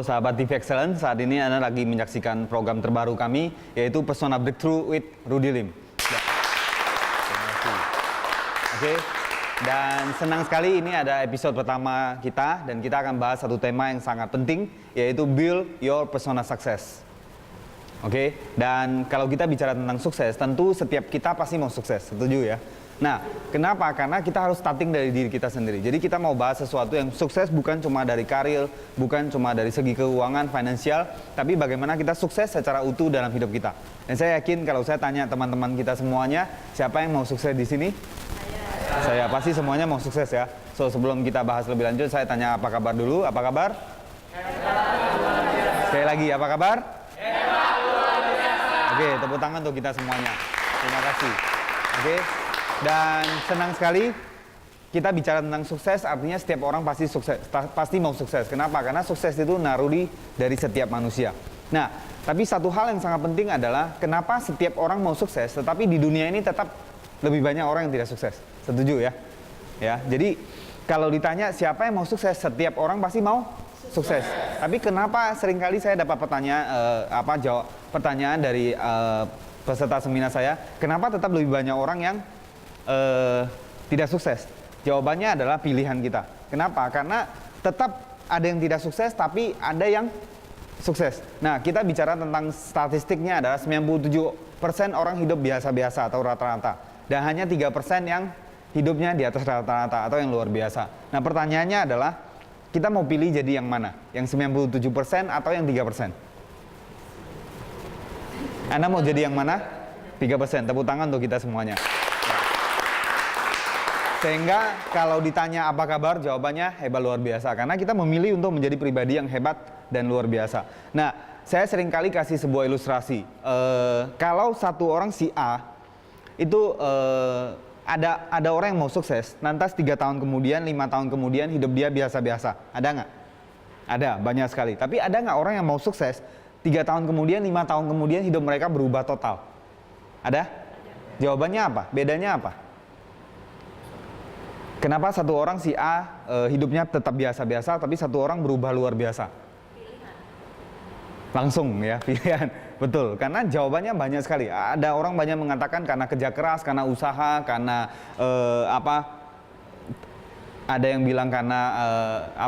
Halo sahabat TV Excellence, saat ini Anda lagi menyaksikan program terbaru kami, yaitu Persona Breakthrough with Rudy Lim. Oke, dan senang sekali ini ada episode pertama kita, dan kita akan bahas satu tema yang sangat penting, yaitu Build Your Persona Success. Oke, dan kalau kita bicara tentang sukses, tentu setiap kita pasti mau sukses, setuju ya? Nah, kenapa? Karena kita harus starting dari diri kita sendiri. Jadi kita mau bahas sesuatu yang sukses bukan cuma dari karir, bukan cuma dari segi keuangan, finansial, tapi bagaimana kita sukses secara utuh dalam hidup kita. Dan saya yakin kalau saya tanya teman-teman kita semuanya, siapa yang mau sukses di sini? Saya pasti semuanya mau sukses ya. So, sebelum kita bahas lebih lanjut, saya tanya apa kabar dulu. Apa kabar? Sekali lagi, apa kabar? Oke, tepuk tangan untuk kita semuanya. Terima kasih. Oke. Dan senang sekali kita bicara tentang sukses, artinya setiap orang pasti sukses, pasti mau sukses. Kenapa? Karena sukses itu naruri dari setiap manusia. Nah, tapi satu hal yang sangat penting adalah kenapa setiap orang mau sukses, tetapi di dunia ini tetap lebih banyak orang yang tidak sukses. Setuju ya? Ya. Jadi kalau ditanya siapa yang mau sukses, setiap orang pasti mau sukses. Tapi kenapa seringkali saya dapat pertanyaan dari peserta seminar saya, kenapa tetap lebih banyak orang yang tidak sukses? Jawabannya adalah pilihan kita. Kenapa? Karena tetap ada yang tidak sukses, tapi ada yang sukses. Nah, kita bicara tentang statistiknya adalah 97% orang hidup biasa-biasa atau rata-rata, dan hanya 3% yang hidupnya di atas rata-rata atau yang luar biasa. Nah, pertanyaannya adalah kita mau pilih jadi yang mana? Yang 97% atau yang 3%? Anda mau jadi yang mana? 3%. Tepuk tangan untuk kita semuanya. Sehingga kalau ditanya apa kabar, jawabannya hebat luar biasa. Karena kita memilih untuk menjadi pribadi yang hebat dan luar biasa. Nah, saya seringkali kasih sebuah ilustrasi. Kalau satu orang si A, itu ada orang yang mau sukses, lantas 3 tahun kemudian, 5 tahun kemudian hidup dia biasa-biasa. Ada nggak? Ada, banyak sekali. Tapi ada nggak orang yang mau sukses, 3 tahun kemudian, 5 tahun kemudian hidup mereka berubah total? Ada? Jawabannya apa? Bedanya apa? Kenapa satu orang si A hidupnya tetap biasa-biasa, tapi satu orang berubah luar biasa? Pilihan. Langsung ya, pilihan. Betul, karena jawabannya banyak sekali. Ada orang banyak mengatakan karena kerja keras, karena usaha, karena ada yang bilang karena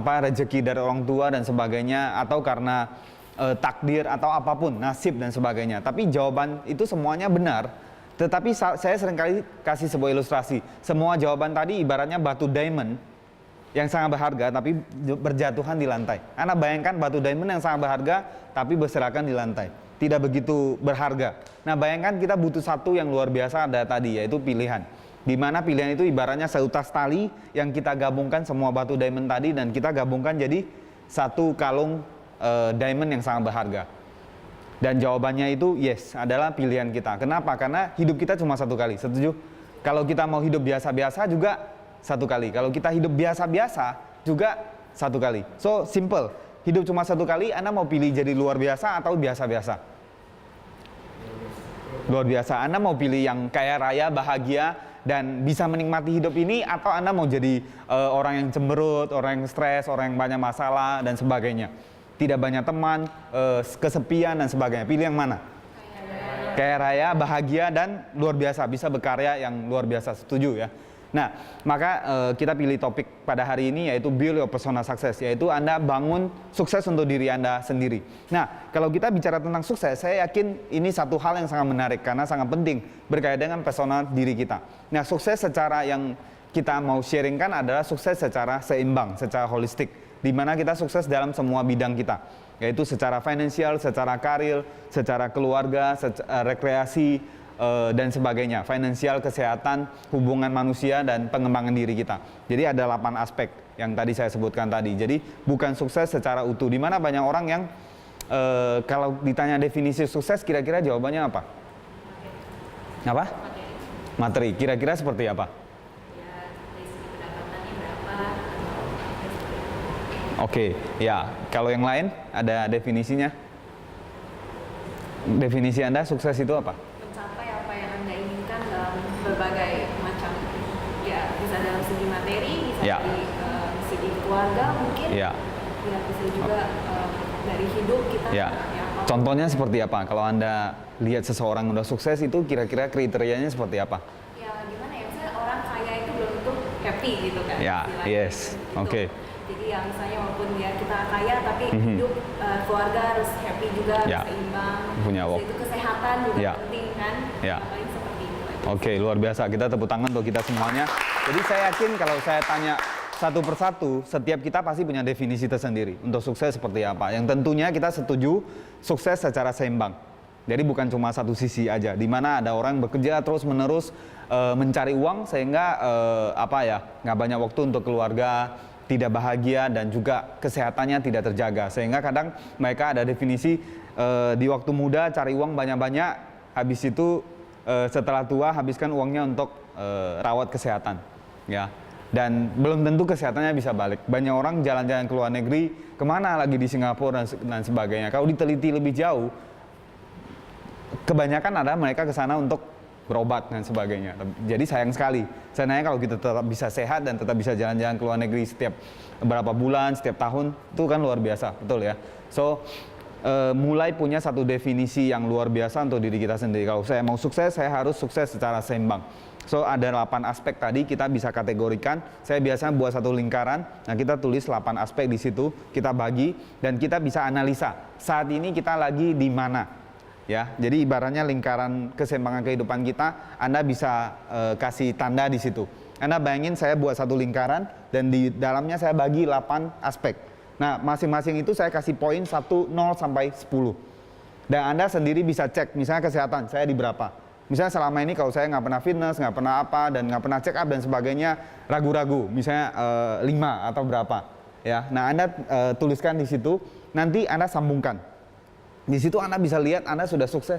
rezeki dari orang tua dan sebagainya, atau karena takdir atau apapun, nasib dan sebagainya. Tapi jawaban itu semuanya benar. Tetapi saya seringkali kasih sebuah ilustrasi. Semua jawaban tadi ibaratnya batu diamond yang sangat berharga tapi berjatuhan di lantai. Anda bayangkan batu diamond yang sangat berharga tapi berserakan di lantai. Tidak begitu berharga. Nah, bayangkan kita butuh satu yang luar biasa ada tadi, yaitu pilihan. Di mana pilihan itu ibaratnya seutas tali yang kita gabungkan semua batu diamond tadi dan kita gabungkan jadi satu kalung diamond yang sangat berharga. Dan jawabannya itu yes, adalah pilihan kita. Kenapa? Karena hidup kita cuma satu kali, setuju? Kalau kita mau hidup biasa-biasa juga satu kali. Kalau kita hidup biasa-biasa juga satu kali. So, simple. Hidup cuma satu kali, Anda mau pilih jadi luar biasa atau biasa-biasa? Luar biasa. Anda mau pilih yang kaya raya, bahagia, dan bisa menikmati hidup ini, atau Anda mau jadi orang yang cemberut, orang yang stres, orang yang banyak masalah, dan sebagainya? Tidak banyak teman, kesepian dan sebagainya. Pilih yang mana? Kaya raya, bahagia, dan luar biasa. Bisa berkarya yang luar biasa. Setuju ya? Nah, maka kita pilih topik pada hari ini yaitu Build Your Persona Success. Yaitu Anda bangun sukses untuk diri Anda sendiri. Nah, kalau kita bicara tentang sukses, saya yakin ini satu hal yang sangat menarik. Karena sangat penting berkaitan dengan persona diri kita. Nah, sukses secara yang kita mau sharingkan adalah sukses secara seimbang, secara holistik. Di mana kita sukses dalam semua bidang kita, yaitu secara finansial, secara karir, secara keluarga, rekreasi, dan sebagainya. Finansial, kesehatan, hubungan manusia, dan pengembangan diri kita. Jadi ada 8 aspek yang tadi saya sebutkan tadi. Jadi bukan sukses secara utuh. Di mana banyak orang yang kalau ditanya definisi sukses, kira-kira jawabannya apa? Apa? Materi. Kira-kira seperti apa? Oke, ya. Kalau yang lain ada definisinya? Definisi Anda sukses itu apa? Mencapai apa yang Anda inginkan dalam berbagai macam, ya bisa dalam segi materi, bisa dari segi keluarga mungkin, ya bisa juga dari hidup kita. Ya. apapun. Contohnya seperti apa? Kalau Anda lihat seseorang udah sukses itu kira-kira kriterianya seperti apa? Ya gimana ya, misalnya orang kaya itu belum tentu happy gitu kan. Ya, istilahnya. yes. Gitu. Oke. Jadi ya misalnya walaupun ya kita kaya tapi Mhm. hidup keluarga harus happy juga, Ya. seimbang. Punya Terus work. itu kesehatan juga Ya. penting kan. Ya. Paling seperti itu aja. Oke, luar biasa. Kita tepuk tangan untuk kita semuanya. Jadi saya yakin kalau saya tanya satu persatu, setiap kita pasti punya definisi tersendiri untuk sukses seperti apa. Yang tentunya kita setuju sukses secara seimbang. Jadi bukan cuma satu sisi aja, di mana ada orang bekerja terus-menerus mencari uang sehingga nggak banyak waktu untuk keluarga, tidak bahagia dan juga kesehatannya tidak terjaga. Sehingga kadang mereka ada definisi di waktu muda cari uang banyak-banyak, habis itu setelah tua habiskan uangnya untuk rawat kesehatan, ya. Dan belum tentu kesehatannya bisa balik. Banyak orang jalan-jalan ke luar negeri, kemana lagi di Singapura dan sebagainya. Kalau diteliti lebih jauh, kebanyakan ada mereka ke sana untuk berobat dan sebagainya. Jadi sayang sekali. Saya nanya kalau kita tetap bisa sehat dan tetap bisa jalan-jalan ke luar negeri setiap beberapa bulan, setiap tahun, itu kan luar biasa, betul ya. So, mulai punya satu definisi yang luar biasa untuk diri kita sendiri. Kalau saya mau sukses, saya harus sukses secara seimbang. So, ada 8 aspek tadi kita bisa kategorikan. Saya biasanya buat satu lingkaran, nah kita tulis 8 aspek di situ, kita bagi, dan kita bisa analisa. Saat ini kita lagi di mana? Ya, jadi ibaratnya lingkaran keseimbangan kehidupan kita, Anda bisa kasih tanda di situ. Anda bayangin saya buat satu lingkaran, dan di dalamnya saya bagi 8 aspek. Nah, masing-masing itu saya kasih poin 1, 0 sampai 10. Dan Anda sendiri bisa cek, misalnya kesehatan, saya di berapa. Misalnya selama ini kalau saya nggak pernah fitness, nggak pernah apa, dan nggak pernah check up dan sebagainya, ragu-ragu, misalnya 5 atau berapa. Ya, nah Anda tuliskan di situ, nanti Anda sambungkan. Di situ Anda bisa lihat Anda sudah sukses,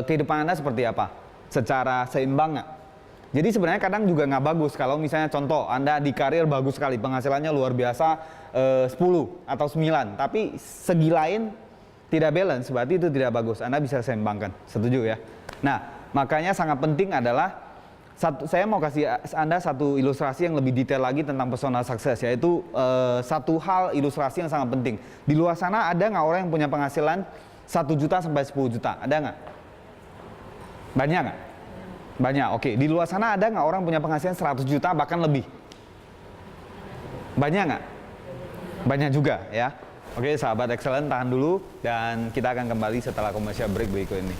kehidupan Anda seperti apa, secara seimbang nggak. Jadi sebenarnya kadang juga nggak bagus kalau misalnya contoh Anda di karir bagus sekali, penghasilannya luar biasa 10 atau 9, tapi segi lain tidak balance, berarti itu tidak bagus. Anda bisa seimbangkan, setuju ya? Nah, makanya sangat penting adalah saya mau kasih Anda satu ilustrasi yang lebih detail lagi tentang personal success, yaitu satu hal ilustrasi yang sangat penting. Di luar sana ada nggak orang yang punya penghasilan 1 juta sampai 10 juta? Ada nggak? Banyak nggak? Banyak, oke. Di luar sana ada nggak orang punya penghasilan 100 juta bahkan lebih? Banyak nggak? Banyak juga ya. Oke, sahabat excellent, tahan dulu dan kita akan kembali setelah commercial break berikut ini.